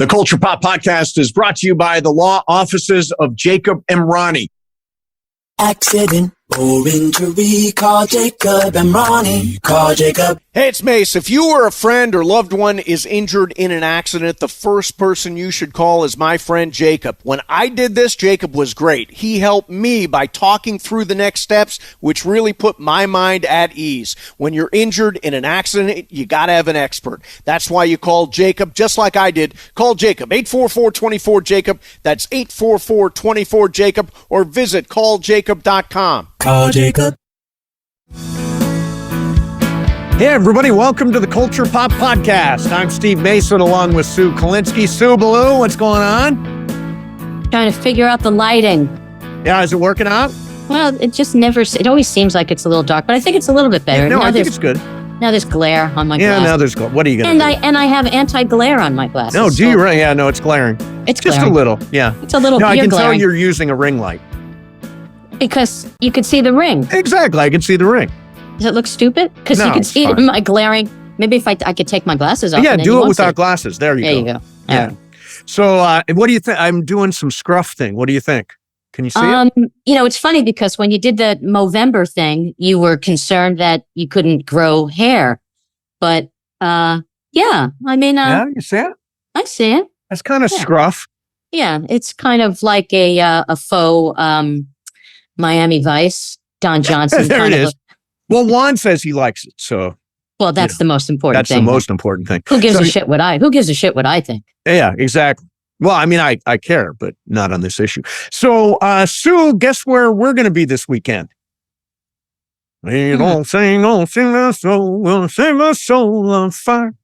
The Culture Pop Podcast is brought to you by the law offices of Jacob Emrani. Accident or injury, call Jacob Emrani. Call Jacob. Hey, it's Mase. If you or a friend or loved one is injured in an accident, the first person you should call is my friend Jacob. When I did this, Jacob was great. He helped me by talking through the next steps, which really put my mind at ease. When you're injured in an accident, you got to have an expert. That's why you call Jacob, just like I did. Call Jacob, 844-24-JACOB. That's 844-24-JACOB, or visit calljacob.com. Call Jacob. Hey, everybody. Welcome to the Culture Pop Podcast. I'm Steve Mason along with Sue Kalinsky. Sue Ballou, what's going on? Trying to figure out the lighting. Yeah, is it working out? Well, it always seems like it's a little dark, but I think it's a little bit better. No, I think it's good. Now there's glare on my Yeah, glass. now there's glare. What are you going to do? And I have anti-glare on my glasses. No, do you right? Yeah, no, it's glaring. It's just glaring. a little. Yeah. It's a little No, I can glaring. tell you're using a ring light. Because you could see the ring. Exactly. I can see the ring. Does it look stupid? Because No, you can it's see it fine. in my glaring. Maybe if I could take my glasses off. Yeah, and then do you it won't without see. glasses. There you There go. you go. Yeah. All right. So, what do you think? I'm doing some scruff thing. What do you think? Can you see it? It's funny because when you did the Movember thing, you were concerned that you couldn't grow hair. But, yeah, I mean, Yeah, you see it? I see it. That's kind of Yeah. scruff. Yeah, it's kind of like a faux Miami Vice, Don Johnson. There kind it of is. Well, Juan says he likes it, so Well, that's the most important that's thing. the most important thing. Who gives So- a shit what I think? Yeah, exactly. Well, I mean, I care, but not on this issue. So, Sue, guess where we're going to be this weekend? We don't sing my soul, we'll sing my soul on fire.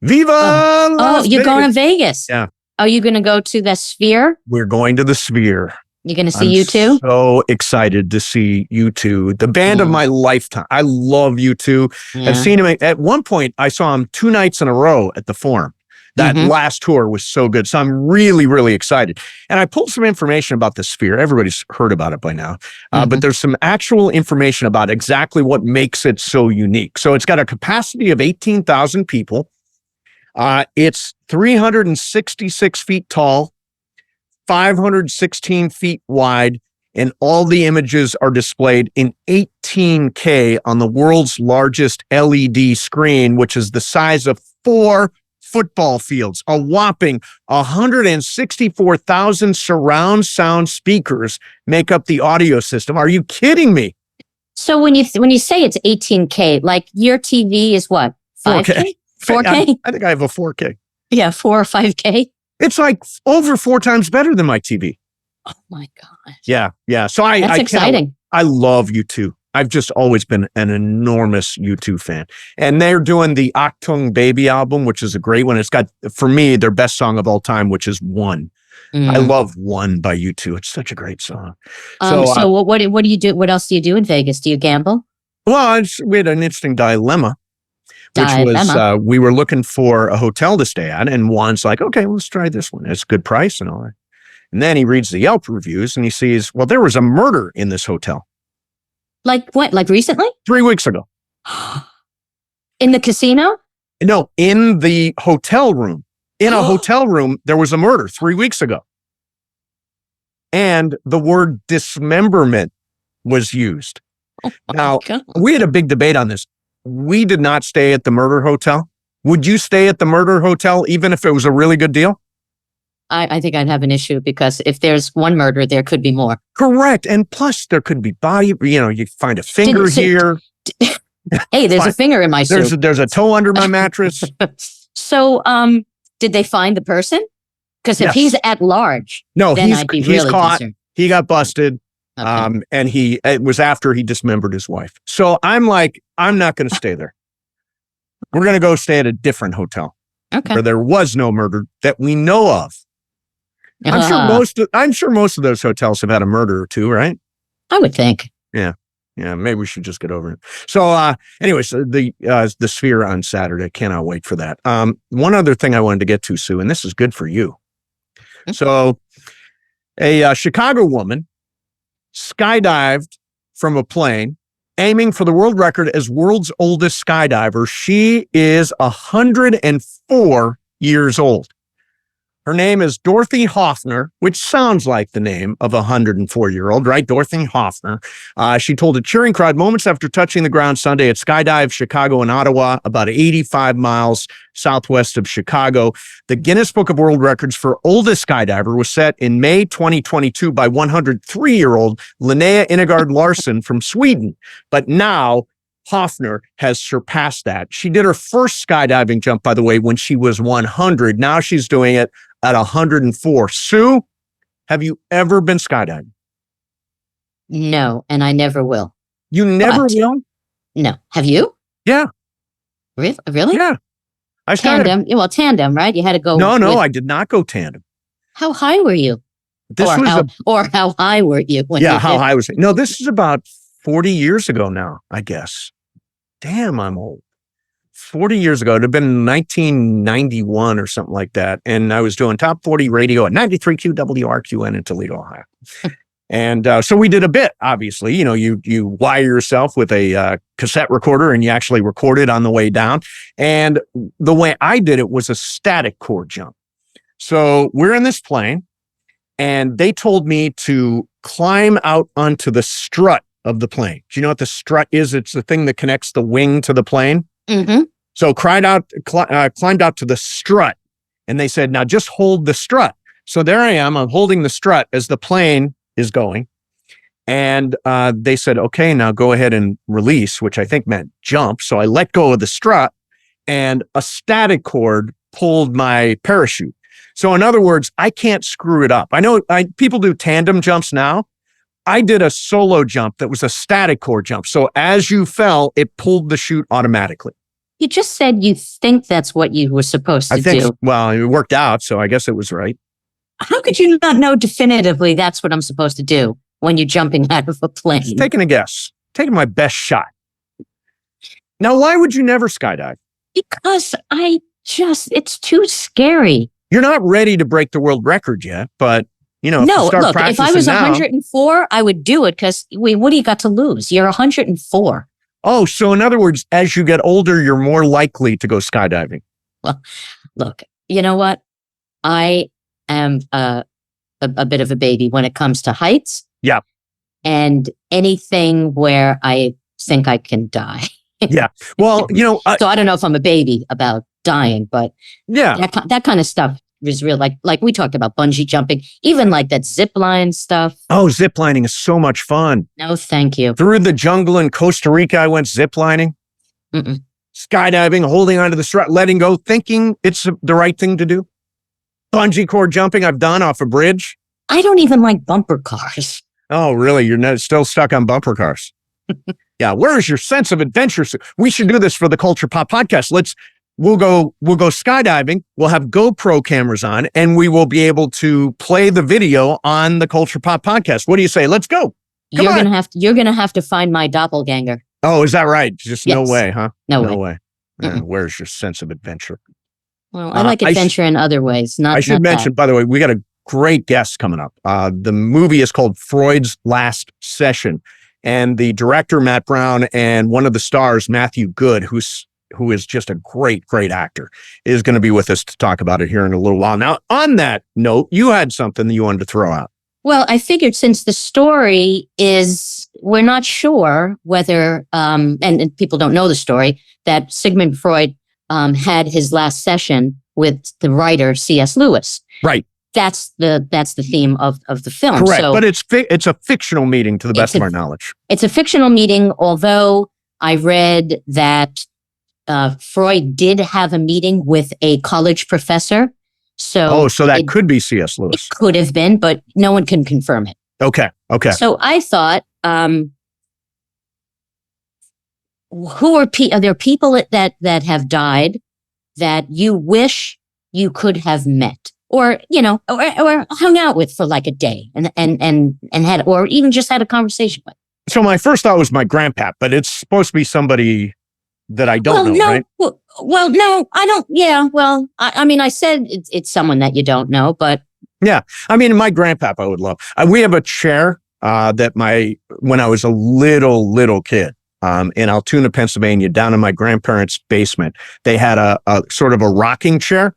Viva Las You're going to Vegas. Vegas. Yeah. Are you going to go to the Sphere? We're going to the Sphere. You're going to see U2? So excited to see U2, the band of my lifetime. I love U2. Yeah. I've seen him at one point. I saw him 2 nights in a row at the Forum. That last tour was so good. So I'm really, really excited. And I pulled some information about the Sphere. Everybody's heard about it by now. But there's some actual information about exactly what makes it so unique. So it's got a capacity of 18,000 people. It's 366 feet tall, 516 feet wide, and all the images are displayed in 18K on the world's largest LED screen, which is the size of 4 football fields. A whopping 164,000 surround sound speakers make up the audio system. Are you kidding me? So when you say it's 18K, like your TV is what? 5K? 4K? I think I have a 4K. Yeah, 4 or 5K. It's like over 4 times better than my TV. Oh my God. Yeah. So That's exciting. I love U2. I've just always been an enormous U2 fan. And they're doing the Achtung Baby album, which is a great one. It's got, for me, their best song of all time, which is One. I love One by U2. It's such a great song. So what do you do? What else do you do in Vegas? Do you gamble? Well, we had an interesting dilemma. Which was, we were looking for a hotel to stay at, and Juan's like, okay, let's try this one. It's a good price and all that. And then he reads the Yelp reviews and he sees, well, there was a murder in this hotel. Like what? Like recently? 3 weeks ago. In the casino? No, in the hotel room. In a hotel room, there was a murder 3 weeks ago. And the word dismemberment was used. Now, we had a big debate on this. We did not stay at the murder hotel. Would you stay at the murder hotel even if it was a really good deal? I think I'd have an issue because if there's one murder, there could be more. Correct. And plus, there could be body, you find a finger here. Hey, there's a finger in my suit. There's a toe under my mattress. So, did they find the person? Because if he's at large, no, then he's I'd be he's really caught. concerned. He got busted. Okay. And it was after he dismembered his wife. So I'm like, I'm not going to stay there. We're going to go stay at a different hotel Okay. where there was no murder that we know of. I'm sure most of those hotels have had a murder or two, right? I would think. Yeah. Maybe we should just get over it. So, anyways, the Sphere on Saturday. Cannot wait for that. One other thing I wanted to get to, Sue, and this is good for you. So, a Chicago woman skydived from a plane, aiming for the world record as world's oldest skydiver. She is 104 years old. Her name is Dorothy Hoffner, which sounds like the name of a 104-year-old, right? Dorothy Hoffner. She told a cheering crowd moments after touching the ground Sunday at Skydive Chicago and Ottawa, about 85 miles southwest of Chicago. The Guinness Book of World Records for oldest skydiver was set in May 2022 by 103-year-old Linnea Inegard Larsson from Sweden. But now Hoffner has surpassed that. She did her first skydiving jump, by the way, when she was 100. Now she's doing it at 104. Sue, have you ever been skydiving? No, and I never will. You never will? No. Have you? Yeah. Really? Yeah. I skydived. Tandem. Well, tandem, right? You had to go. No, I did not go tandem. How high were you? This or, was how high were you? How high was it? No, this is about 40 years ago now, I guess. Damn, I'm old. 40 years ago. It'd have been 1991 or something like that. And I was doing top 40 radio at 93Q WRQN in Toledo, Ohio. And so we did a bit, obviously. You know, you wire yourself with a cassette recorder and you actually record it on the way down. And the way I did it was a static core jump. So we're in this plane and they told me to climb out onto the strut of the plane. Do you know what the strut is? It's the thing that connects the wing to the plane. Mm-hmm. So climbed out to the strut and they said, now just hold the strut. So there I am. I'm holding the strut as the plane is going. And they said, okay, now go ahead and release, which I think meant jump. So I let go of the strut and a static cord pulled my parachute. So in other words, I can't screw it up. I know people do tandem jumps now. I did a solo jump that was a static cord jump. So as you fell, it pulled the chute automatically. You just said you think that's what you were supposed to do. Well, it worked out, so I guess it was right. How could you not know definitively that's what I'm supposed to do when you're jumping out of a plane? Just taking a guess. Taking my best shot. Now, why would you never skydive? Because it's too scary. You're not ready to break the world record yet, but you know, no, look, if I was now, 104, I would do it because what do you got to lose? You're 104. Oh, so in other words, as you get older, you're more likely to go skydiving. Well, look, you know what? I am a bit of a baby when it comes to heights. Yeah. And anything where I think I can die. Yeah. Well, you know. So I don't know if I'm a baby about dying, but yeah, that kind of stuff is real. Like we talked about bungee jumping, even like that zip line stuff. Oh, zip lining is so much fun. No, thank you. Through the jungle in Costa Rica, I went zip lining, skydiving, holding onto the strut, letting go, thinking it's the right thing to do. Bungee cord jumping I've done off a bridge. I don't even like bumper cars. Oh, really? You're still stuck on bumper cars? Yeah. Where is your sense of adventure? We should do this for the Culture Pop podcast. We'll go skydiving. We'll have GoPro cameras on and we will be able to play the video on the Culture Pop podcast. What do you say? Let's go. You're going to have to find my doppelganger. Oh, is that right? Just yes. No way, huh? No way. Where's your sense of adventure? Well, I like adventure in other ways. I should mention, by the way, we got a great guest coming up. The movie is called Freud's Last Session. And the director, Matt Brown, and one of the stars, Matthew Goode, who is just a great, great actor, is going to be with us to talk about it here in a little while. Now, on that note, you had something that you wanted to throw out. Well, I figured since the story is, we're not sure whether, and people don't know the story, that Sigmund Freud had his last session with the writer C.S. Lewis. Right. That's the theme of the film. Correct, but it's a fictional meeting to the best of our knowledge. It's a fictional meeting, although I read that Freud did have a meeting with a college professor. So that could be C.S. Lewis. It could have been, but no one can confirm it. Okay. So I thought, are there people that have died that you wish you could have met, or or hung out with for like a day and had, or even just had a conversation with? So my first thought was my grandpa, but it's supposed to be somebody that I don't know, right? Well, no, I don't. Yeah, well, I mean, I said it's someone that you don't know, but yeah, I mean, my grandpap I would love. We have a chair that when I was a little kid in Altoona, Pennsylvania, down in my grandparents' basement, they had a sort of a rocking chair,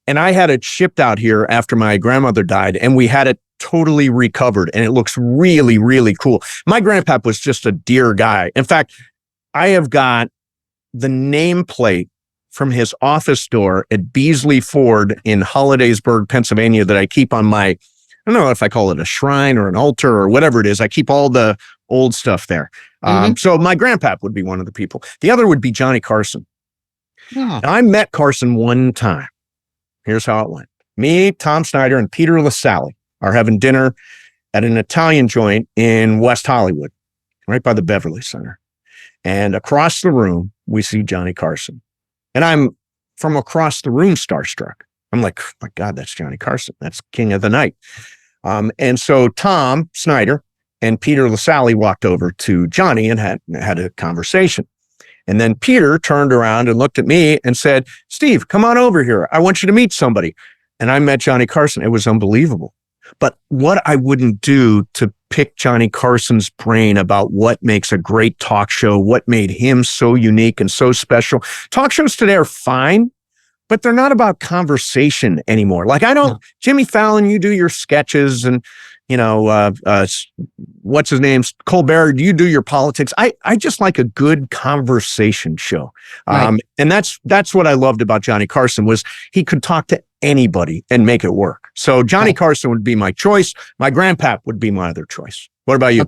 And I had it shipped out here after my grandmother died, and we had it totally recovered, and it looks really, really cool. My grandpap was just a dear guy. In fact, I have got the nameplate from his office door at Beasley Ford in Hollidaysburg, Pennsylvania, that I keep on my, I don't know if I call it a shrine or an altar or whatever it is. I keep all the old stuff there. So my grandpap would be one of the people. The other would be Johnny Carson. Oh. I met Carson one time. Here's how it went. Me, Tom Snyder, and Peter LaSalle are having dinner at an Italian joint in West Hollywood, right by the Beverly Center. And across the room, we see Johnny Carson. And I'm from across the room starstruck. I'm like, oh my God, that's Johnny Carson. That's King of the Night. And so Tom Snyder and Peter LaSalle walked over to Johnny and had a conversation. And then Peter turned around and looked at me and said, Steve, come on over here. I want you to meet somebody. And I met Johnny Carson. It was unbelievable. But what I wouldn't do to pick Johnny Carson's brain about what makes a great talk show, what made him so unique and so special. Talk shows today are fine, but they're not about conversation anymore. Like Jimmy Fallon, you do your sketches and, what's his name? Colbert, you do your politics. I just like a good conversation show. Right. And that's what I loved about Johnny Carson was he could talk to anybody and make it work. So Johnny Carson would be my choice. My grandpap would be my other choice. What about you?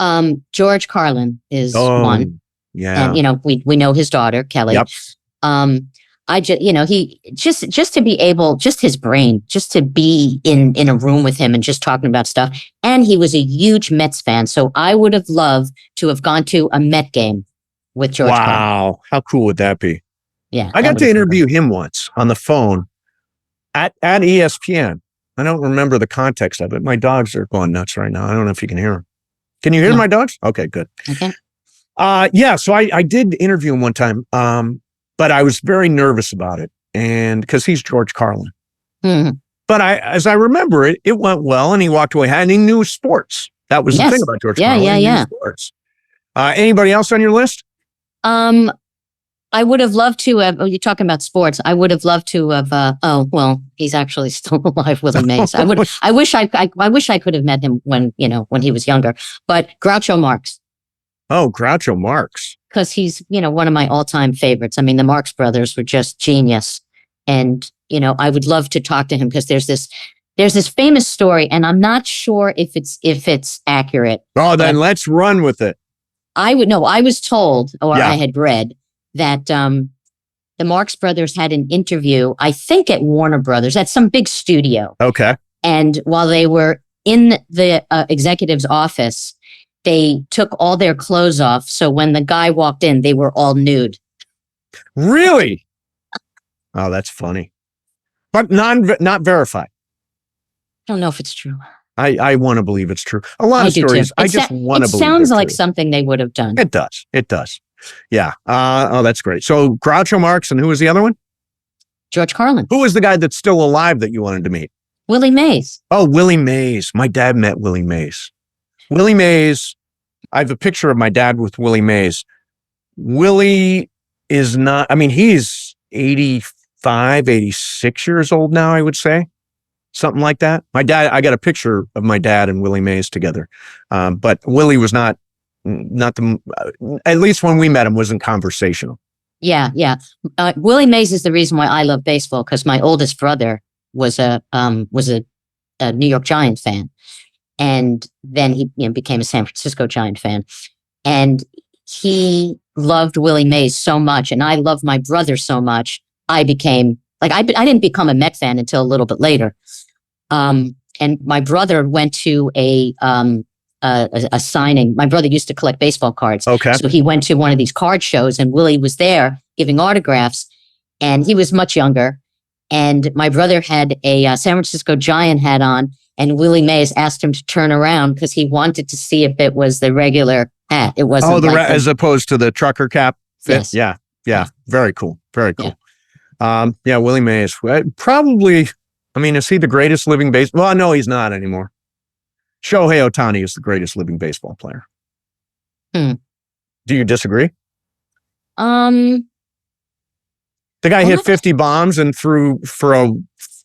Okay. George Carlin is one. Yeah. And, we know his daughter, Kelly. Yep. I just, he just to be able, just his brain, just to be in a room with him and just talking about stuff. And he was a huge Mets fan. So I would have loved to have gone to a Met game with George Carlin. Wow. How cool would that be? Yeah. I got to interview him once on the phone at ESPN. I don't remember the context of it. My dogs are going nuts right now. I don't know if you can hear them. Can you hear my dogs? Okay, good. Okay. So I did interview him one time. But I was very nervous about it, and because he's George Carlin. Mm-hmm. But as I remember it, it went well, and he walked away, and he knew sports. That was the thing about George Carlin. He knew sports. Anybody else on your list? I would have loved to have. Oh, you're talking about sports. I would have loved to have. He's actually still alive, Willie Mays. I wish I could have met him when he was younger. But Groucho Marx. Oh, Groucho Marx. Because he's, one of my all-time favorites. I mean, the Marx Brothers were just genius. And, I would love to talk to him because there's this famous story, and I'm not sure if it's accurate. Oh, then let's run with it. I was told, or I had read, that the Marx Brothers had an interview, I think at Warner Brothers, at some big studio. Okay. And while they were in the executive's office, they took all their clothes off. So when the guy walked in, they were all nude. Really? Oh, that's funny. But not verified. I don't know if it's true. I want to believe it's true. A lot of stories, I just want to believe it sounds like something they would have done. It does. It does. Yeah. That's great. So Groucho Marx, and who was the other one? George Carlin. Who was the guy that's still alive that you wanted to meet? Willie Mays. Oh, Willie Mays. My dad met Willie Mays. Willie Mays, I have a picture of my dad with Willie Mays. Willie is not, he's 85, 86 years old now, I would say. Something like that. My dad, I got a picture of my dad and Willie Mays together. But Willie was not at least when we met him, wasn't conversational. Yeah. Willie Mays is the reason why I love baseball, because my oldest brother was a New York Giant fan. And then he became a San Francisco Giant fan. And he loved Willie Mays so much. And I loved my brother so much. I became, I didn't become a Met fan until a little bit later. And my brother went to a signing. My brother used to collect baseball cards. Okay. So he went to one of these card shows, and Willie was there giving autographs. And he was much younger. And my brother had a San Francisco Giant hat on. And Willie Mays asked him to turn around because he wanted to see if it was the regular hat. It wasn't. As opposed to the trucker cap fit? Yes. Yeah. Very cool. Very cool. Yeah. Willie Mays. Probably, is he the greatest living baseball? Well, no, he's not anymore. Shohei Ohtani is the greatest living baseball player. Do you disagree? The guy hit What? 50 bombs and threw for a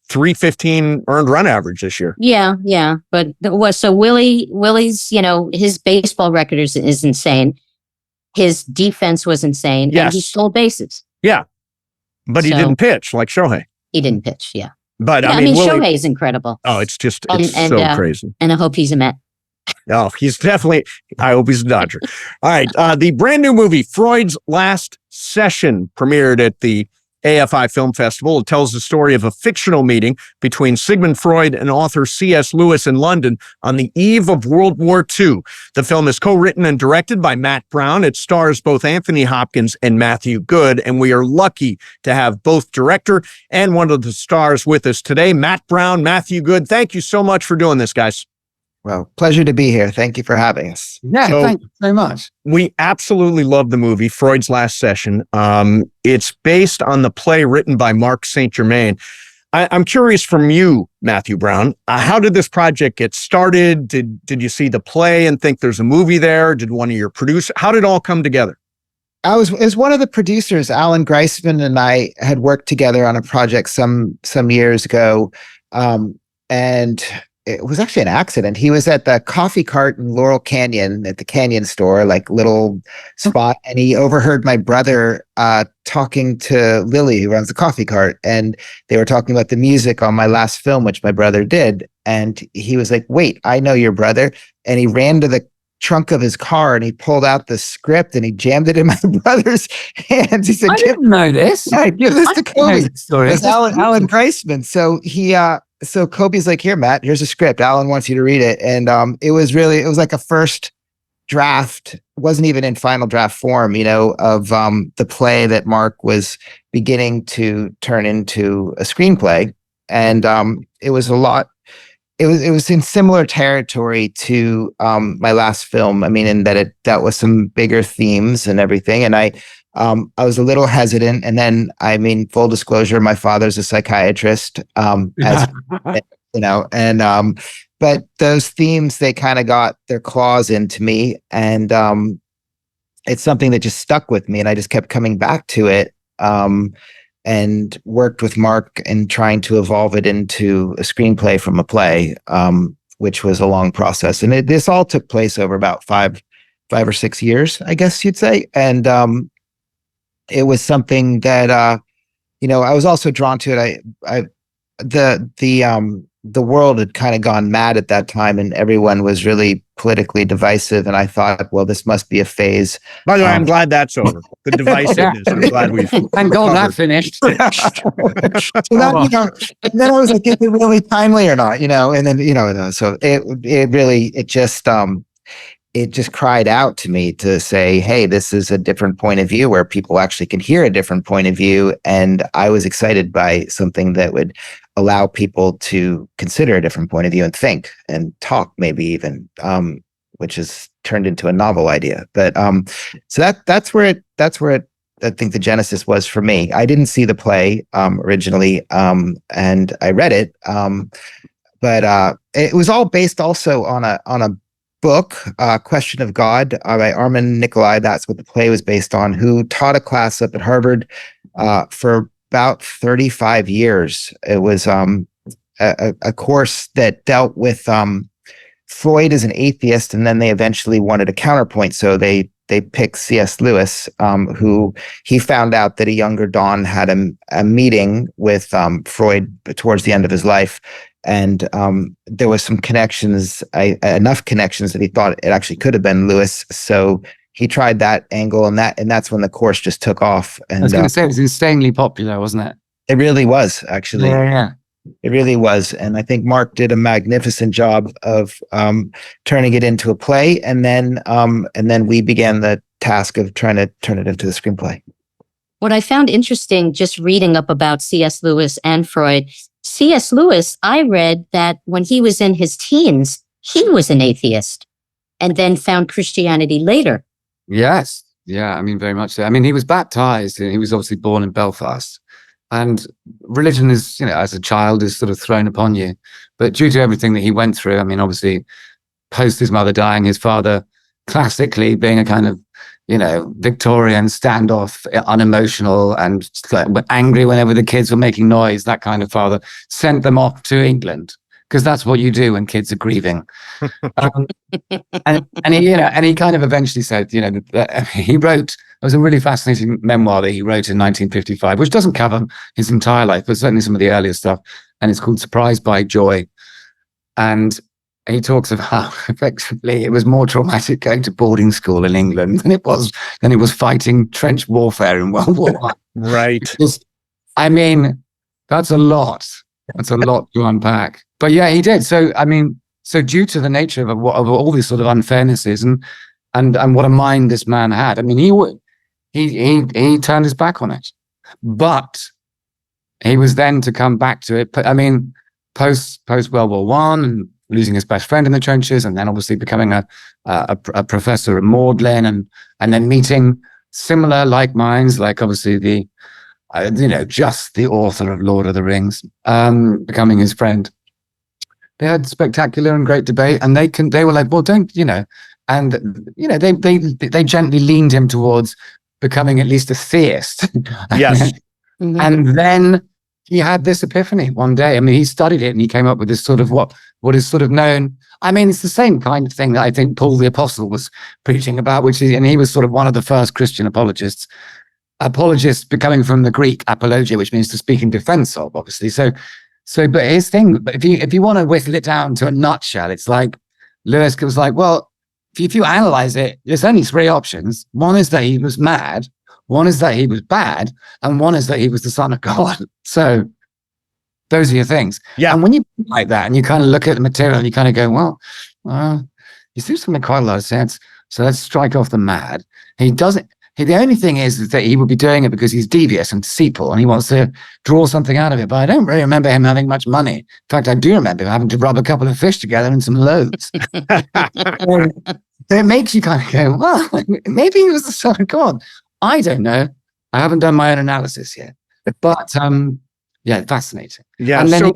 315 earned run average this year. Yeah, yeah. But so Willie's, his baseball record is insane. His defense was insane. Yes. And he stole bases. Yeah. But he So- didn't pitch like Shohei. He didn't pitch, yeah. But Yeah, I mean, Willie, Shohei's incredible. oh, it's And- so crazy. And I hope he's a Met. Oh, he's definitely, I hope he's a Dodger. All right. The brand new movie, Freud's Last Session, premiered at the AFI Film Festival. It tells the story of a fictional meeting between Sigmund Freud and author C.S. Lewis in London on the eve of World War II. The film is co-written and directed by Matt Brown. It stars both Anthony Hopkins and Matthew Goode, and we are lucky to have both director and one of the stars with us today, Matt Brown, Matthew Goode. Thank you so much for doing this, guys. Well, pleasure to be here. Thank you for having us. Yeah, So- thank you so much. We absolutely love the movie, Freud's Last Session. It's based on the play written by Mark St. Germain. I'm curious from you, Matthew Brown, how did this project get started? Did you see the play and think there's a movie there? Did one of your producers, how did it all come together? As one of the producers, Alan Greisman and I had worked together on a project some years ago. And it was actually an accident. He was at the coffee cart in Laurel Canyon at the Canyon store, like little spot. And he overheard my brother talking to Lily, who runs the coffee cart. And they were talking about the music on my last film, which my brother did. And he was like, wait, I know your brother. And he ran to the trunk of his car and he pulled out the script and he jammed it in my brother's hands. He said, I didn't know this. yeah, give this to I didn't know Kobe. this story. It's Alan Greisman. So so Kobe's like, here, Matt, here's a script. Alan wants you to read it. And it was like a first draft, wasn't even in final draft form, of the play that Mark was beginning to turn into a screenplay. And it was a lot. It was in similar territory to my last film. I mean, in that it dealt with some bigger themes and everything. And I was a little hesitant. And then, full disclosure, my father's a psychiatrist, but those themes, they kind of got their claws into me. And it's something that just stuck with me. And I just kept coming back to it and worked with Mark in trying to evolve it into a screenplay from a play, which was a long process. And this all took place over about five or 6 years, I guess you'd say. And it was something that I was also drawn to it. The world had kind of gone mad at that time, and everyone was really politically divisive. And I thought, well, this must be a phase. By the way, I'm glad that's over. The divisiveness. I'm glad we've. Thank God that finished. So that, and then I was like, is it really timely or not? And then so it just cried out to me to say, hey, this is a different point of view where people actually can hear a different point of view. And I was excited by something that would allow people to consider a different point of view and think and talk, maybe even, which has turned into a novel idea. But so that's where it I think the genesis was for me. I didn't see the play originally, and I read it, but it was all based also on a book, Question of God, by Armin Nikolai. That's what the play was based on, who taught a class up at Harvard for about 35 years. It was a course that dealt with Freud as an atheist, and then they eventually wanted a counterpoint. So they picked C.S. Lewis, who he found out that a younger Don had a meeting with Freud towards the end of his life. And there was some connections, enough connections that he thought it actually could have been Lewis. So he tried that angle, and that's when the course just took off. And I was going to say, it was insanely popular, wasn't it? It really was, actually. Yeah. It really was. And I think Mark did a magnificent job of turning it into a play. And then we began the task of trying to turn it into the screenplay. What I found interesting just reading up about C.S. Lewis and Freud, C.S. Lewis, I read that when he was in his teens, he was an atheist and then found Christianity later. Yes. Yeah, very much so. He was baptized, and he was obviously born in Belfast. And religion is, as a child, is sort of thrown upon you. But due to everything that he went through, obviously, post his mother dying, his father, classically being a kind of Victorian standoff, unemotional, and angry whenever the kids were making noise, that kind of father, sent them off to England, because that's what you do when kids are grieving. And he kind of eventually said, he wrote, it was a really fascinating memoir that he wrote in 1955, which doesn't cover his entire life, but certainly some of the earlier stuff. And it's called Surprised by Joy. And he talks of how effectively it was more traumatic going to boarding school in England than it was fighting trench warfare in World War I. Right. I mean, that's a lot. That's a lot to unpack. But yeah, he did. So, I mean, due to the nature of all these sort of unfairnesses and what a mind this man had, I mean, he turned his back on it. But he was then to come back to it. I mean, post World War One, and losing his best friend in the trenches, and then obviously becoming a professor at Magdalen, and then meeting similar like minds, like obviously just the author of Lord of the Rings, becoming his friend. They had spectacular and great debate, and they were like, well, and they gently leaned him towards becoming at least a theist. Yes. And then he had this epiphany one day. I mean, he studied it and he came up with this sort of what is sort of known. I mean, it's the same kind of thing that I think Paul the Apostle was preaching about, and he was sort of one of the first Christian apologists becoming from the Greek apologia, which means to speak in defense of, obviously. But his thing, if you want to whittle it down to a nutshell, it's like Lewis was like, well, if you analyze it, there's only three options. One is that he was mad, one is that he was bad, and one is that he was the son of God. So those are your things. Yeah. And when you like that and you kind of look at the material and you kind of go, well, you seem to make quite a lot of sense. So let's strike off the mad. He doesn't. The only thing is that he would be doing it because he's devious and deceitful and he wants to draw something out of it. But I don't really remember him having much money. In fact, I do remember him having to rub a couple of fish together and some loaves. It makes you kind of go, well, maybe he was the son of God. I don't know. I haven't done my own analysis yet. But yeah, fascinating. Yeah. And then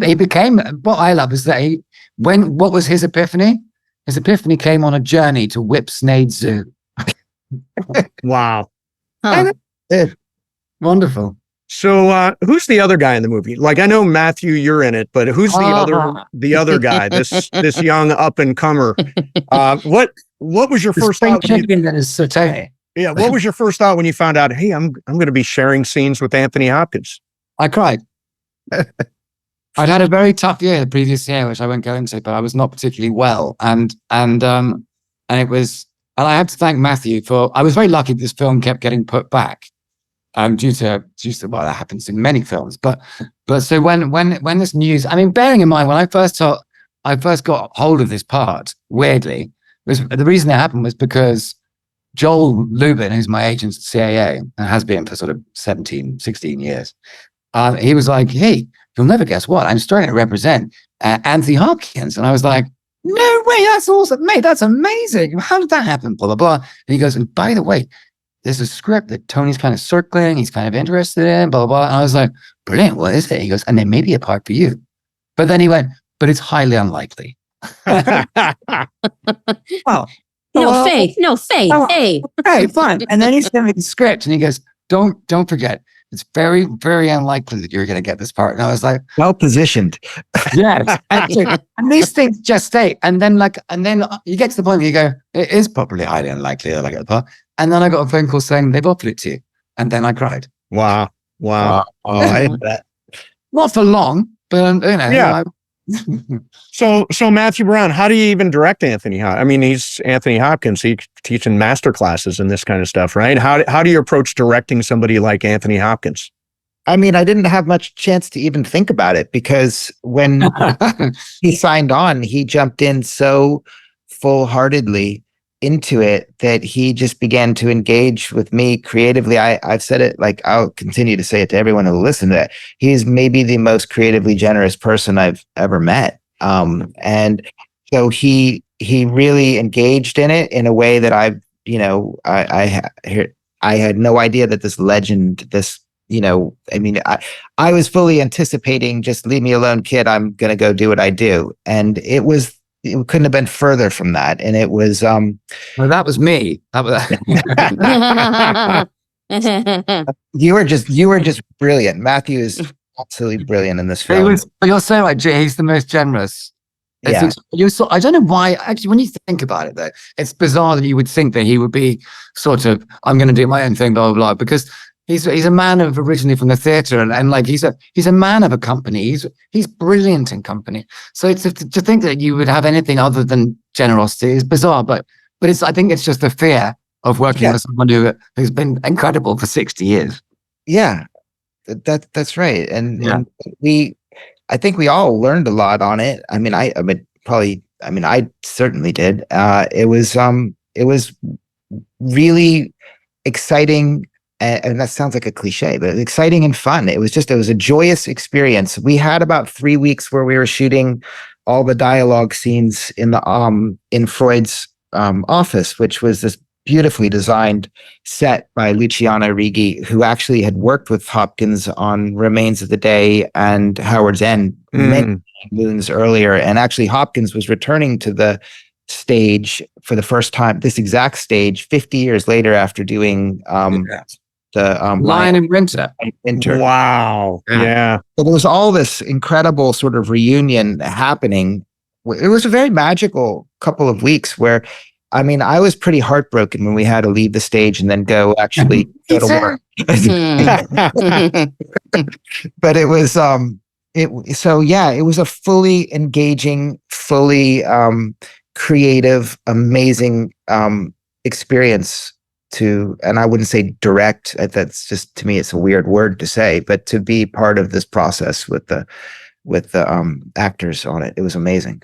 he became, what I love is that what was his epiphany? His epiphany came on a journey to Whipsnade Zoo. Wow. Huh. Wonderful. So who's the other guy in the movie? Like, I know Matthew, you're in it, but who's the other guy, this young up and comer? What was your first thought? That is sauté. Yeah, what was your first thought when you found out, hey, I'm going to be sharing scenes with Anthony Hopkins? I cried. I'd had a very tough year the previous year, which I won't go into, but I was not particularly well, and it was. And I have to thank Matthew I was very lucky this film kept getting put back due to well, that happens in many films. But so when this news, I mean, bearing in mind, when I first got hold of this part, weirdly, the reason it happened was because Joel Lubin, who's my agent at CAA and has been for sort of 16 years, he was like, hey, you'll never guess what, I'm starting to represent Anthony Hopkins. And I was like, no way, that's awesome, mate, that's amazing. How did that happen? Blah, blah, blah. And he goes, and by the way, there's a script that Tony's kind of circling, he's kind of interested in, blah, blah, blah. And I was like, brilliant, what is it? He goes, and there may be a part for you. But then he went, but it's highly unlikely. Wow. No, Faith. Hey. Okay, fine. And then he sent me the script and he goes, don't forget, it's very, very unlikely that you're going to get this part. And I was like, well positioned. Yeah. And these things just stay. And then you get to the point where you go, it is probably highly unlikely that I get the part. And then I got a phone call saying they've offered it to you. And then I cried. Wow. Oh, I hate that. Not for long, but yeah. So Matthew Brown, how do you even direct Anthony Hopkins? I mean, he's Anthony Hopkins. He's teaching master classes and this kind of stuff, right? How do you approach directing somebody like Anthony Hopkins? I mean, I didn't have much chance to even think about it because when he signed on, he jumped in so full-heartedly into it that he just began to engage with me creatively. I've said it, like I'll continue to say it to everyone who will listen to it. He's maybe the most creatively generous person I've ever met. And so he really engaged in it in a way that I had no idea that this legend, I was fully anticipating just leave me alone, kid. I'm going to go do what I do. And it was it couldn't have been further from that. And it was, Well, that was me. That was you were just brilliant. Matthew is absolutely brilliant in this film. But you're so right, Jay. He's the most generous. Yeah. I don't know why. Actually, when you think about it, though, it's bizarre that you would think that he would be sort of, I'm going to do my own thing, blah blah blah. Because he's a man of originally from the theater, and like he's a man of a company. He's brilliant in company. So to think that you would have anything other than generosity is bizarre. But I think it's just the fear of working with someone who's been incredible for 60 years. Yeah, that's right. And I think we all learned a lot on it. I mean, I certainly did. It was really exciting. And that sounds like a cliche, but exciting and fun. It was a joyous experience. We had about 3 weeks where we were shooting all the dialogue scenes in Freud's office, which was this beautifully designed set by Luciano Righi, who actually had worked with Hopkins on Remains of the Day and Howard's End many moons earlier. And actually Hopkins was returning to the stage for the first time, this exact stage, 50 years later after doing the Lion in Winter. Wow. Yeah. So there was all this incredible sort of reunion happening. It was a very magical couple of weeks where, I mean, I was pretty heartbroken when we had to leave the stage and then go to work. But it was, it was a fully engaging, fully creative, amazing experience and I wouldn't say direct, that's just, to me, it's a weird word to say, but to be part of this process with the actors on it. It was amazing.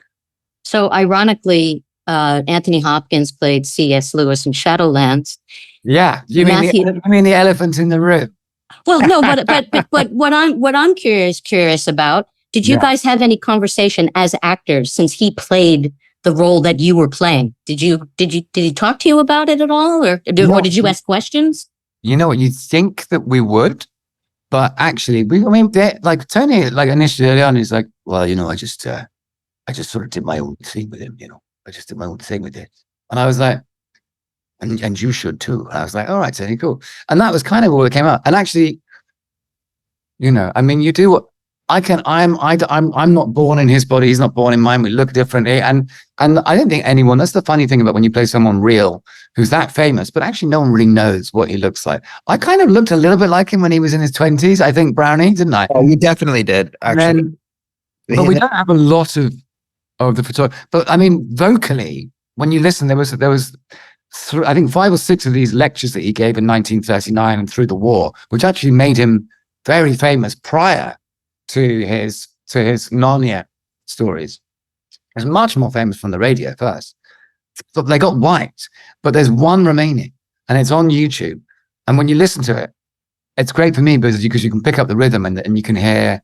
So ironically, Anthony Hopkins played C.S. Lewis in Shadowlands. Yeah, you mean the elephant in the room? Well, no, but what I'm curious about, did you guys have any conversation as actors since he played the role that you were playing? Did he talk to you about it at all, or did you ask questions? You know what, you think that we would, but actually, like Tony, like initially early on, he's like, well, I just sort of did my own thing with him, I just did my own thing with it, and I was like, and you should too. And I was like, all right, Tony, cool, and that was kind of all that came out. And actually, I mean, you do what I can. I'm not born in his body. He's not born in mine. We look differently. And I don't think anyone, that's the funny thing about when you play someone real who's that famous, but actually no one really knows what he looks like. I kind of looked a little bit like him when he was in his 20s, I think, Brownie, didn't I? Oh, you definitely did, actually. But we don't have a lot of the photography. But I mean, vocally, when you listen, there was I think 5 or 6 of these lectures that he gave in 1939 and through the war, which actually made him very famous prior to his Narnia stories. He was much more famous from the radio first. But they got wiped, but there's one remaining, and it's on YouTube. And when you listen to it, it's great for me because you can pick up the rhythm and you can hear,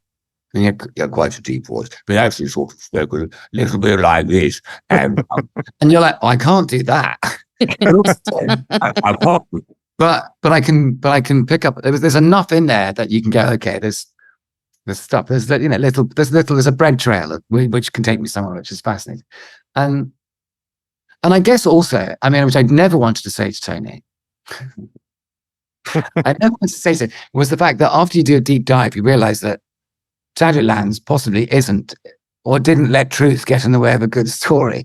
and you're quite a deep voice, but actually sort of spoke a little bit like this. And you're like, I can't do that. I can't. But I can pick up. There's enough in there that you can go, okay, there's stuff. There's a bread trail which can take me somewhere, which is fascinating. And I guess also, I mean, which I never wanted to say to Tony, I never wanted to say to him, was the fact that after you do a deep dive, you realize that Shadowlands possibly isn't, or didn't let truth get in the way of a good story.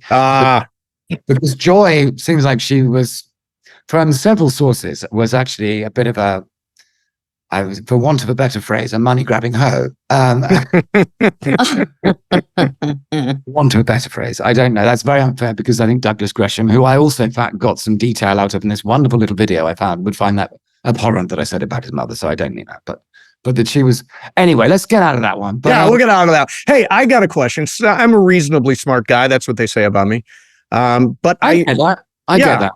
Because Joy seems like she was, from several sources, was actually a bit of a, for want of a better phrase, a money-grabbing hoe. Want of a better phrase. I don't know. That's very unfair because I think Douglas Gresham, who I also, in fact, got some detail out of in this wonderful little video I found, would find that abhorrent that I said about his mother, so I don't mean that. But that she was... Anyway, let's get out of that one. But, we'll get out of that. Hey, I got a question. So I'm a reasonably smart guy. That's what they say about me. But I get that.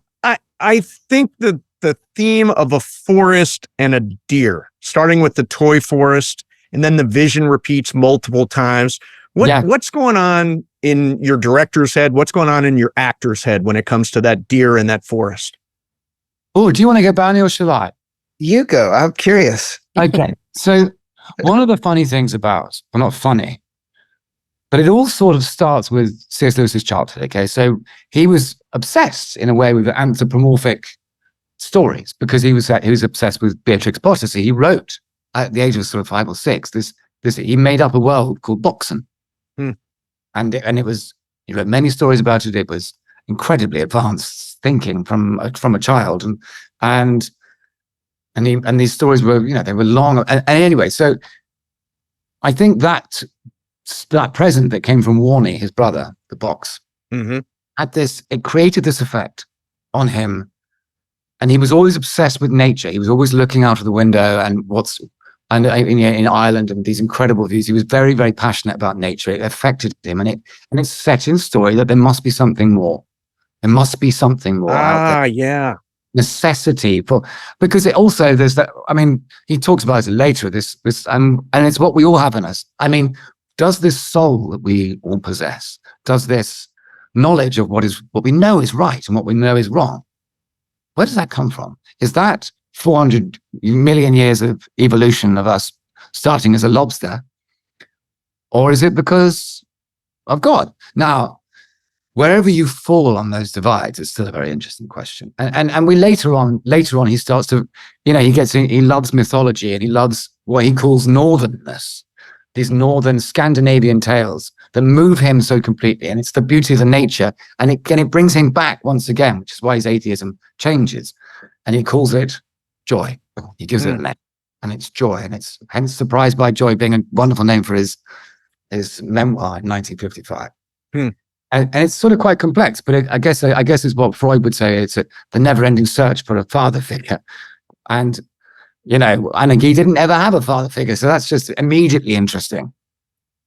I think that the theme of a forest and a deer, starting with the toy forest, and then the vision repeats multiple times. What's going on in your director's head? What's going on in your actor's head when it comes to that deer in that forest? Oh, do you want to go, Barney, or shall I? You go. I'm curious. Okay. So one of the funny things about, well, not funny, But it all sort of starts with C.S. Lewis's childhood. Okay, so he was obsessed in a way with anthropomorphic stories because he was obsessed with Beatrix Potter. So he wrote at the age of sort of 5 or 6. He made up a world called Boxen, and it was, he wrote many stories about it. It was incredibly advanced thinking from a child, and these stories were, they were long. And anyway, so I think that present that came from Warney, his brother, the box, it created this effect on him. And he was always obsessed with nature. He was always looking out of the window and in Ireland and these incredible views. He was very, very passionate about nature. It affected him, and it's set in story that there must be something more. There must be something more out there. Yeah. Necessity because it also, there's that. I mean, he talks about it later. This and it's what we all have in us. I mean, does this soul that we all possess, does this knowledge of what we know is right and what we know is wrong, where does that come from? Is that 400 million years of evolution of us starting as a lobster, or is it because of God? Now, wherever you fall on those divides, it's still a very interesting question. And we later on, he starts to, he loves mythology, and he loves what he calls northernness, these northern Scandinavian tales that move him so completely. And it's the beauty of the nature. And it brings him back once again, which is why his atheism changes. And he calls it joy. He gives it a name, and it's joy. And it's hence Surprised by Joy being a wonderful name for his memoir in 1955. And it's sort of quite complex, but I guess is what Freud would say. It's the never-ending search for a father figure, and he didn't ever have a father figure, so that's just immediately interesting,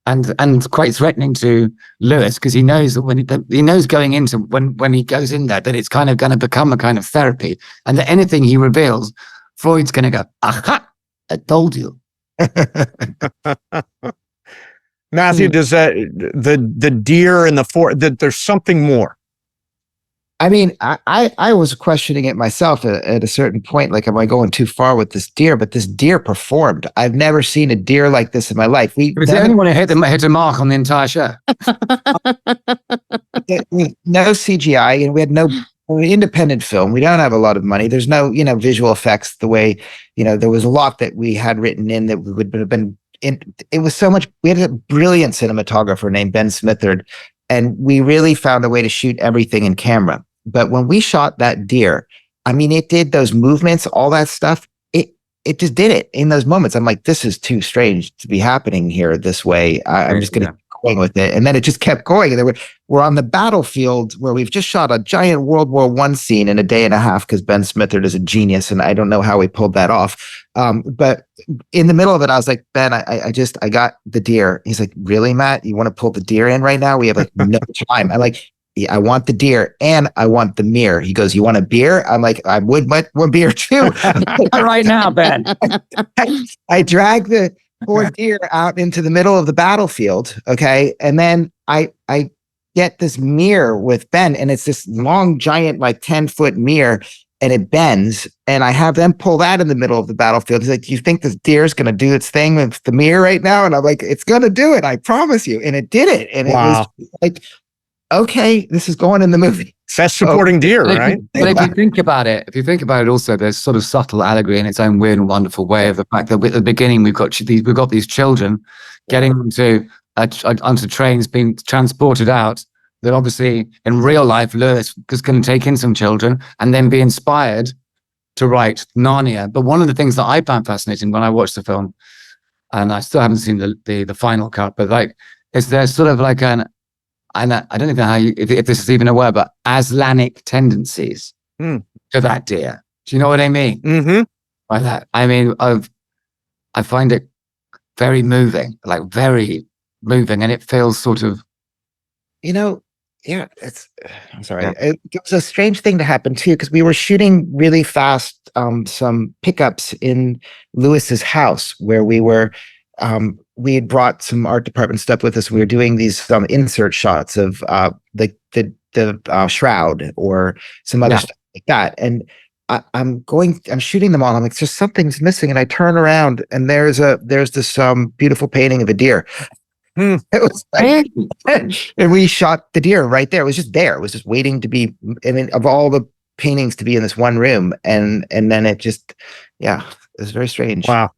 and quite threatening to Lewis, because he knows that he knows going into when he goes in there that it's kind of going to become a kind of therapy, and that anything he reveals, Freud's going to go, "Aha! I told you." Matthew, does that the deer and that there's something more? I mean, I was questioning it myself at a certain point. Like, am I going too far with this deer? But this deer performed. I've never seen a deer like this in my life. It was the only one who hit a mark on the entire show. No CGI, and we had no independent film. We don't have a lot of money. There's no, visual effects the way, there was a lot that we had written in that would have been. It was so much. We had a brilliant cinematographer named Ben Smithard, and we really found a way to shoot everything in camera. But when we shot that deer, I mean, it did those movements, all that stuff. It just did it in those moments. I'm like, this is too strange to be happening here this way. I'm just going to keep going with it. And then it just kept going. And we're on the battlefield where we've just shot a giant World War I scene in a day and a half because Ben Smithard is a genius, and I don't know how we pulled that off. But in the middle of it, I was like, Ben, I got the deer. He's like, really, Matt? You want to pull the deer in right now? We have like no time. I'm like, yeah, I want the deer and I want the mirror. He goes, you want a beer? I'm like, I would want one beer too. Right now, Ben. I drag the poor deer out into the middle of the battlefield. Okay. And then I get this mirror with Ben, and it's this long, giant, like 10-foot mirror, and it bends. And I have them pull that in the middle of the battlefield. He's like, do you think this deer is going to do its thing with the mirror right now? And I'm like, it's going to do it. I promise you. And it did it. And wow. It was like, okay, this is going in the movie. That's supporting deer, right? But if you think about it also, there's sort of subtle allegory in its own weird and wonderful way of the fact that at the beginning we've got these children getting them onto trains, being transported out. That obviously in real life, Lewis is going to take in some children and then be inspired to write Narnia. But one of the things that I found fascinating when I watched the film, and I still haven't seen the final cut, but like, is there's sort of like I don't even know how if this is even a word, but Aslanic tendencies to that deer. Do you know what I mean? Mm-hmm. By that, I mean, I find it very moving, like very moving, and it feels sort of, yeah, I'm sorry. Yeah. It was a strange thing to happen too, because we were shooting really fast, some pickups in Lewis's house where we were, we had brought some art department stuff with us. We were doing these insert shots of the shroud or some other stuff like that. And I'm shooting them all. I'm like, just something's missing. And I turn around and there's this beautiful painting of a deer. It was like, and we shot the deer right there. It was just there. It was just waiting to be, I mean, of all the paintings to be in this one room. And then it just, yeah, it was very strange. Wow.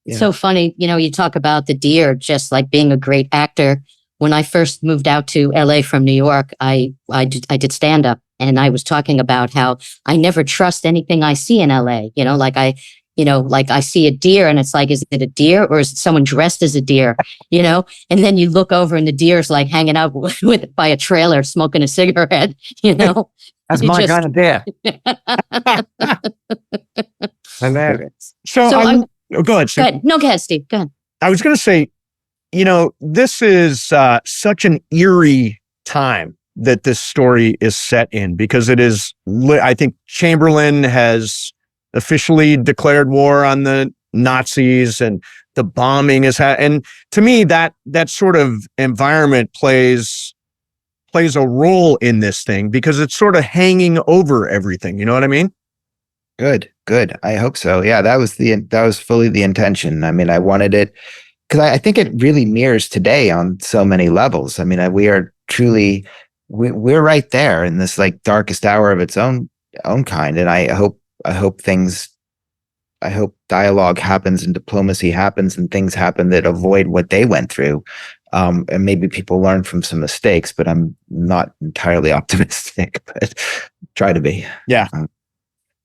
It's so funny. You talk about the deer, just like being a great actor. When I first moved out to LA from New York, I did stand up, and I was talking about how I never trust anything I see in LA. Like I see a deer and it's like, is it a deer or is it someone dressed as a deer? And then you look over and the deer's like hanging out by a trailer, smoking a cigarette, That's my kind of deer. Hilarious. So go ahead, Steve. Go ahead. No, go ahead, Steve. Go ahead. I was going to say, this is such an eerie time that this story is set in, because it is, I think Chamberlain has officially declared war on the Nazis, and the bombing is, and to me, that sort of environment plays a role in this thing, because it's sort of hanging over everything. You know what I mean? Good. I hope so. Yeah, that was fully the intention. I mean, I wanted it because I think it really mirrors today on so many levels. I mean, we are truly, we're right there in this like darkest hour of its own kind. And I hope dialogue happens and diplomacy happens and things happen that avoid what they went through. And maybe people learn from some mistakes, but I'm not entirely optimistic, but try to be. Yeah.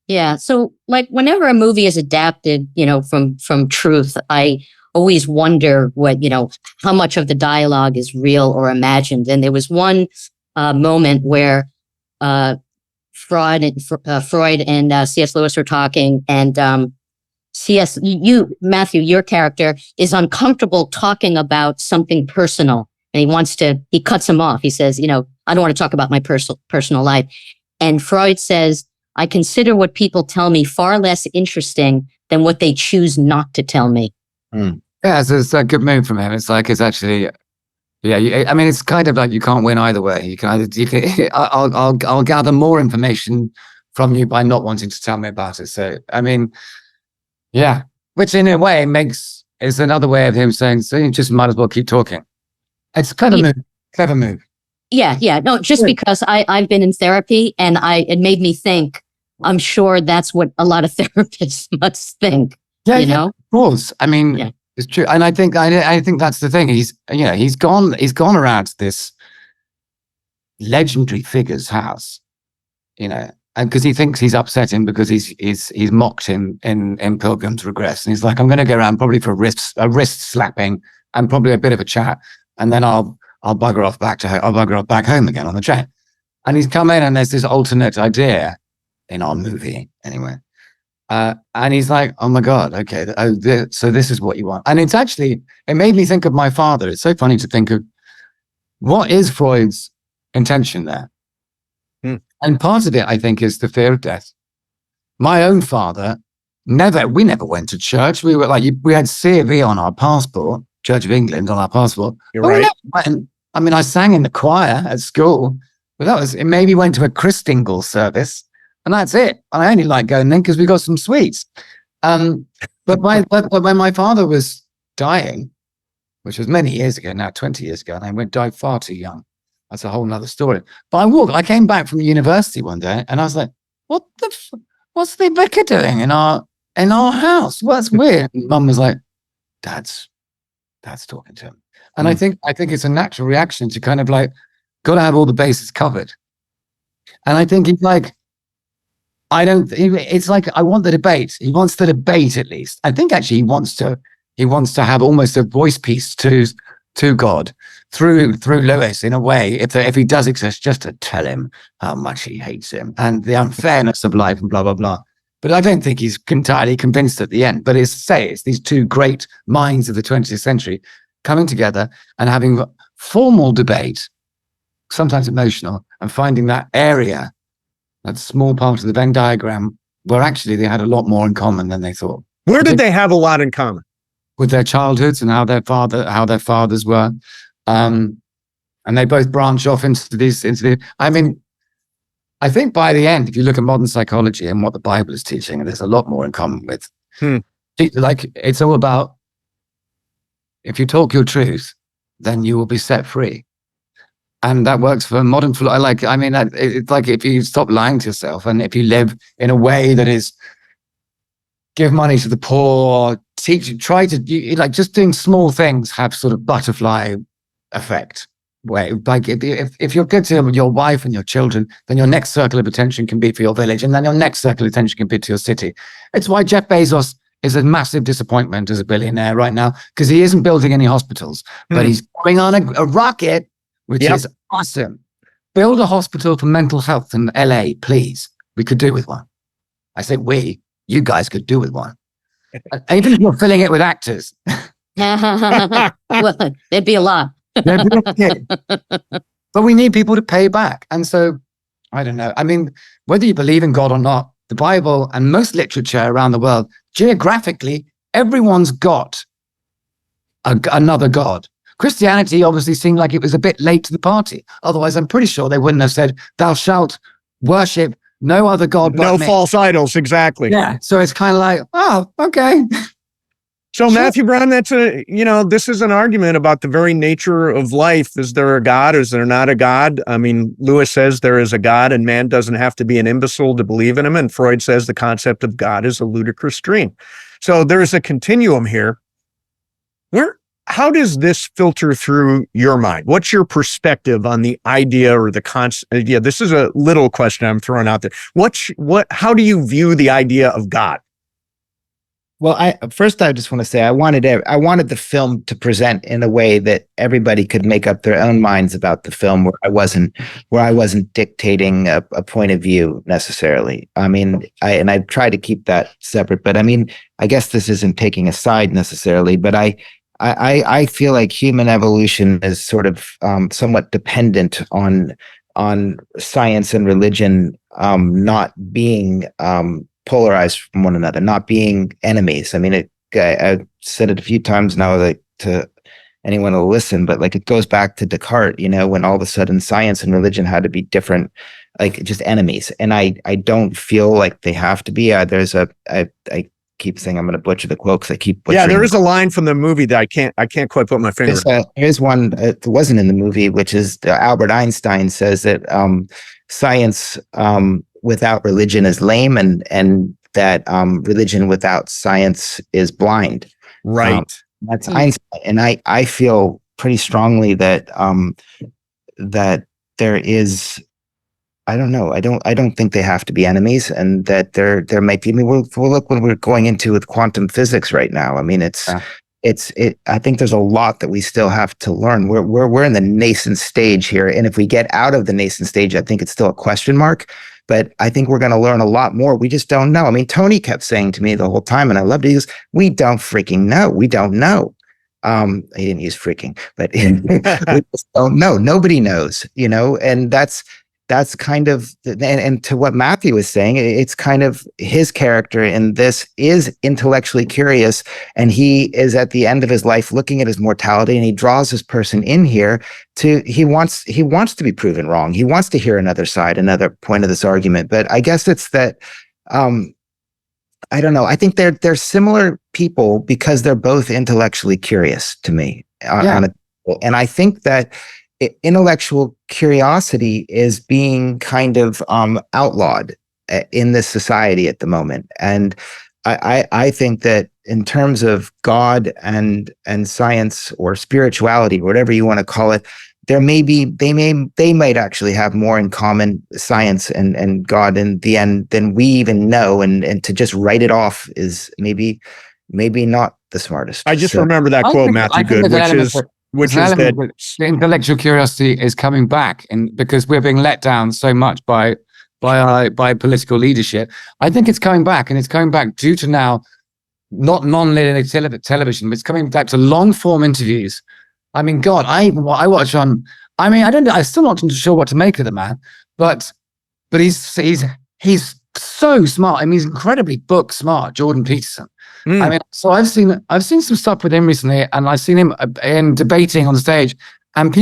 Yeah. So like whenever a movie is adapted, from truth, I always wonder what, how much of the dialogue is real or imagined. And there was one moment where Freud and C.S. Lewis were talking, and Matthew, your character is uncomfortable talking about something personal, and he cuts him off. He says, I don't want to talk about my personal life. And Freud says, I consider what people tell me far less interesting than what they choose not to tell me. Yeah, so it's a good move from him. It's like, it's actually, yeah. I mean, it's kind of like you can't win either way. You can I'll gather more information from you by not wanting to tell me about it. So, I mean, yeah, which in a way is another way of him saying, so you just might as well keep talking. It's a clever move. Yeah. No, just because I've been in therapy, and it made me think, I'm sure that's what a lot of therapists must think, Yeah, of course. I mean, it's true. And I think that's the thing. He's gone around to this legendary figure's house, and because he thinks he's upset him because he's mocked him in Pilgrim's Regress. And he's like, I'm going to go around probably for a wrist slapping and probably a bit of a chat. And then I'll bugger off back home again on the train. And he's come in, and there's this alternate idea in our movie anyway. And he's like, oh my God, okay. So this is what you want. And it made me think of my father. It's so funny to think of what is Freud's intention there. And part of it, I think, is the fear of death. My own father, we never went to church. We were like, we had C.V. on our passport, Church of England on our passport. You're right. I mean, I sang in the choir at school, but it maybe went to a Christingle service, and that's it. And I only like going then because we got some sweets. But when my father was dying, which was many years ago now, 20 years ago, and I died far too young. That's a whole nother story. But I came back from university one day, and I was like, what's the vicar doing in our house? Well, that's weird. And Mum was like, Dad's talking to him. And I think it's a natural reaction to kind of like, got to have all the bases covered. And I think he's like, it's like, I want the debate. He wants the debate at least. I think actually he wants to have almost a voice piece to God through Lewis in a way, if he does exist, just to tell him how much he hates him and the unfairness of life and blah, blah, blah. But I don't think he's entirely convinced at the end. But it's these two great minds of the 20th century coming together and having formal debate, sometimes emotional, and finding that area, that small part of the Venn diagram where actually they had a lot more in common than they thought. Where did they have a lot in common? With their childhoods and how their fathers were. And they both branch off into the, I mean, I think by the end, if you look at modern psychology and what the Bible is teaching, there's a lot more in common with. Like, it's all about, if you talk your truth, then you will be set free. And that works for modern philosophy. It's like if you stop lying to yourself and if you live in a way that is give money to the poor, just doing small things have sort of butterfly effect. Where like if you're good to your wife and your children, then your next circle of attention can be for your village, and then your next circle of attention can be to your city. It's why Jeff Bezos is a massive disappointment as a billionaire right now, because he isn't building any hospitals, but he's going on a rocket, which is awesome. Build a hospital for mental health in LA, please. We could do with one. I say you guys could do with one. Even if you're filling it with actors. Well, there'd be a lot. But we need people to pay back. And so, I don't know. I mean, whether you believe in God or not, the Bible and most literature around the world, geographically, everyone's got another God. Christianity obviously seemed like it was a bit late to the party. Otherwise, I'm pretty sure they wouldn't have said, thou shalt worship no other God but no me. False idols, exactly. Yeah. So it's kind of like, oh, okay. So Matthew Brown, this is an argument about the very nature of life. Is there a God? Is there not a God? I mean, Lewis says there is a God and man doesn't have to be an imbecile to believe in him. And Freud says the concept of God is a ludicrous dream. So there's a continuum here. How does this filter through your mind? What's your perspective on the idea or the concept? Yeah, this is a little question I'm throwing out there. How do you view the idea of God? Well, I just want to say I wanted the film to present in a way that everybody could make up their own minds about the film, where I wasn't dictating a point of view necessarily. I mean, I try to keep that separate. But I mean, I guess this isn't taking a side necessarily. But I feel like human evolution is sort of somewhat dependent on science and religion not being polarized from one another, not being enemies. I mean, I've said it a few times now, like, to anyone who'll listen, but like it goes back to Descartes, when all of a sudden science and religion had to be different, like just enemies. And I don't feel like they have to be. I keep saying I'm going to butcher the quote because I keep butchering. Yeah, there is a line from the movie that I can't quite put my finger on. Here's one that wasn't in the movie, which is Albert Einstein says that science without religion is lame, and that religion without science is blind. Right. That's Einstein. And I feel pretty strongly that that there is, I don't know. I don't think they have to be enemies, and that there might be. I mean, we'll look what we're going into with quantum physics right now. I mean, I think there's a lot that we still have to learn. We're in the nascent stage here, and if we get out of the nascent stage, I think it's still a question mark. But I think we're going to learn a lot more. We just don't know. I mean, Tony kept saying to me the whole time, and I loved it. He goes, "We don't freaking know. We don't know." He didn't use freaking, but we just don't know. Nobody knows, and that's kind of, and to what Matthew was saying, it's kind of his character in this is intellectually curious, and he is at the end of his life looking at his mortality, and he draws this person in here he wants to be proven wrong. He wants to hear another side, another point of this argument. But I guess it's that, I don't know. I think they're similar people because they're both intellectually curious to me. And I think that intellectual curiosity is being kind of outlawed in this society at the moment. And I think that in terms of God and science or spirituality, or whatever you want to call it, they might actually have more in common, science and God in the end, than we even know. And to just write it off is maybe not the smartest. I just remember that quote, Matthew Goode, which is that intellectual curiosity is coming back, and because we're being let down so much by political leadership, I think it's coming back, and it's coming back due to now not non-linear television, but it's coming back to long form interviews. I mean, God, I watch on. I mean, I'm still not sure what to make of the man, but he's so smart. I mean, he's incredibly book smart, Jordan Peterson. I mean, so I've seen some stuff with him recently, and I've seen him in debating on stage, and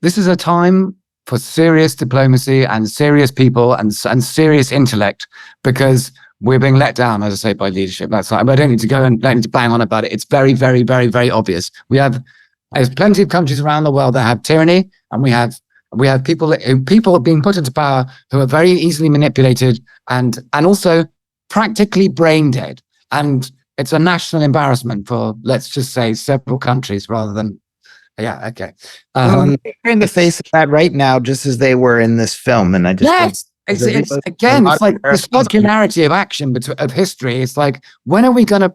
this is a time for serious diplomacy and serious people and serious intellect, because we're being let down, as I say, by leadership. That's right. I don't need to don't need to bang on about it. It's very, very, very, very obvious. There's plenty of countries around the world that have tyranny, and we have people being put into power who are very easily manipulated and also practically brain dead. And it's a national embarrassment for, let's just say, several countries rather than, yeah, okay. They're in the face of that right now, just as they were in this film. And I just it's like the circularity of action of history. It's like, when are we going to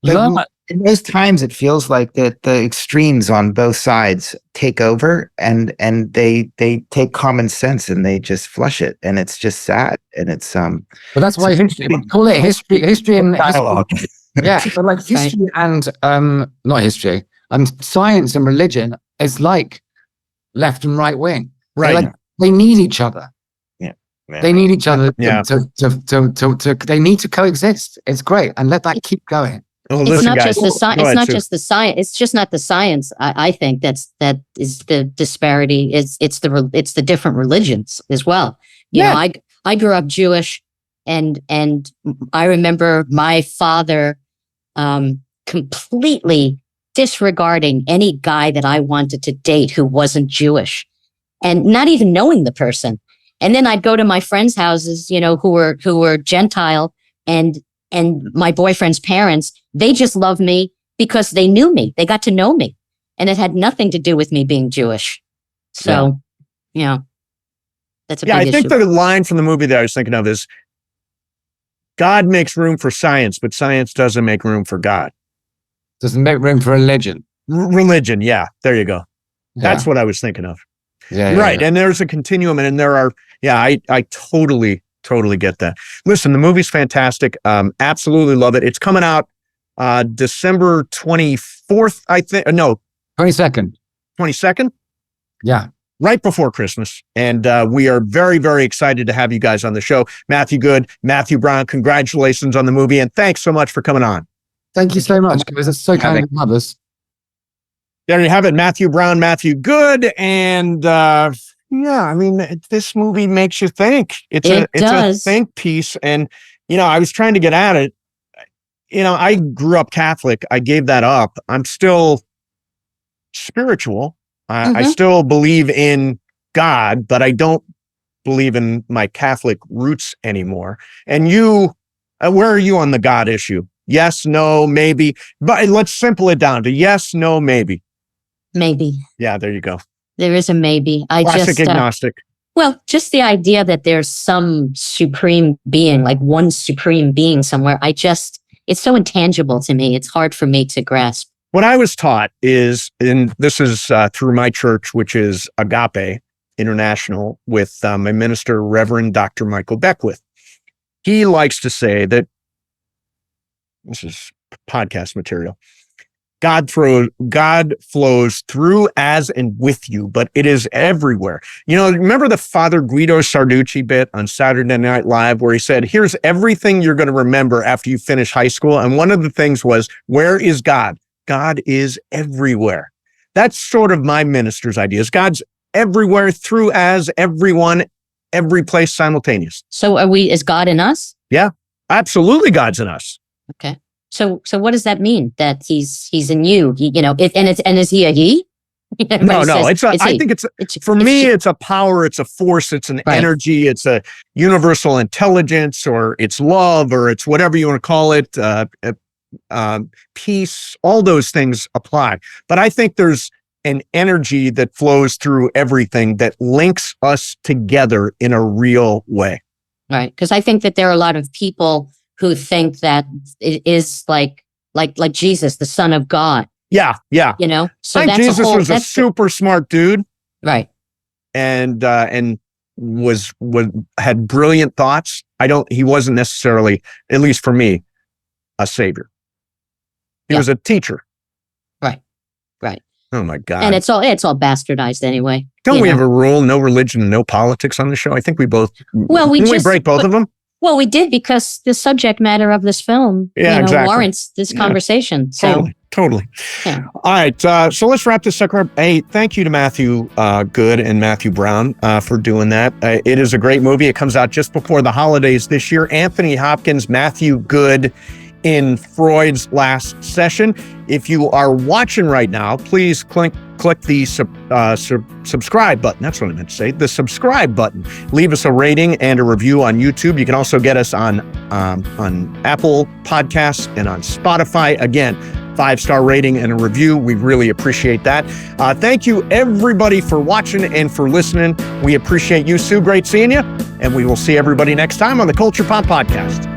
learn? In those times, it feels like that the extremes on both sides take over, and they take common sense and they just flush it, and it's just sad. And it's but that's why history, call it history and dialogue. Yeah, but like history and not history, science and religion is like left and right wing. Right. They need each other. Yeah. They need each other. Yeah. They need to coexist. It's great, and let that keep going. Well, It's listen, not guys. just the science. Go It's ahead, not Sue. just the science. It's just not the science. I think that is the disparity. It's the different religions as well. You know, I grew up Jewish, and I remember my father completely disregarding any guy that I wanted to date who wasn't Jewish, and not even knowing the person. And then I'd go to my friends' houses, you know, who were Gentile, and my boyfriend's parents, they just loved me because they knew me. They got to know me. And it had nothing to do with me being Jewish. So, that's a big I think issue. the line from the movie that I was thinking of is, God makes room for science, but science doesn't make room for God. Doesn't make room for religion. Religion, yeah. There you go. That's what I was thinking of. Right. And there's a continuum, and there are, I totally get that. Listen, the movie's fantastic. Absolutely love it. It's coming out December 24th, I think. No, 22nd. 22nd? Yeah. Right before Christmas. And we are very, very excited to have you guys on the show. Matthew Goode, Matthew Brown, congratulations on the movie, and thanks so much for coming on. Thank you so much, guys. That's so kind of others. There you have it, Matthew Brown, Matthew Goode, and I mean, this movie makes you think. It's a think piece, and I was trying to get at it. I grew up Catholic. I gave that up. I'm still spiritual. I still believe in God, but I don't believe in my Catholic roots anymore. And where are you on the God issue? Yes, no, maybe. But let's simple it down to yes, no, maybe. Maybe. Yeah, there you go. There is a maybe. Classic agnostic. Well, just the idea that there's some supreme being, like one supreme being somewhere, it's so intangible to me. It's hard for me to grasp. What I was taught is, and this is through my church, which is Agape International, with my minister, Reverend Dr. Michael Beckwith. He likes to say that, this is podcast material, God flows through, as, and with you, but it is everywhere. Remember the Father Guido Sarducci bit on Saturday Night Live where he said, here's everything you're going to remember after you finish high school. And one of the things was, where is God? God is everywhere. That's sort of my minister's ideas. God's everywhere, through, as, everyone, every place, simultaneous. So is God in us? Yeah, absolutely. God's in us. Okay. So what does that mean? That he's in you, and is he a he? No. I think it's a power, it's a force, it's an energy, it's a universal intelligence, or it's love, or it's whatever you want to call it. Peace, all those things apply. But I think there's an energy that flows through everything that links us together in a real way. Right. Because I think that there are a lot of people who think that it is like Jesus, the Son of God. Yeah. So I think Jesus was a super smart dude. Right. And had brilliant thoughts. He wasn't necessarily, at least for me, a savior. He was a teacher. Right. Oh my God. And it's all bastardized anyway. Don't we have a rule, no religion and no politics on the show? I think we both, we break both of them? Well, we did, because the subject matter of this film warrants this conversation. So Totally. Yeah. All right. So let's wrap this sucker up. Hey, thank you to Matthew Goode and Matthew Brown for doing that. It is a great movie. It comes out just before the holidays this year. Anthony Hopkins, Matthew Goode in Freud's Last Session. If you are watching right now, please click the subscribe button. That's what I meant to say. The subscribe button. Leave us a rating and a review on YouTube. You can also get us on Apple Podcasts and on Spotify. Again, 5-star rating and a review. We really appreciate that. Thank you everybody for watching and for listening. We appreciate you, Sue. Great seeing you. And we will see everybody next time on the Culture Pop Podcast.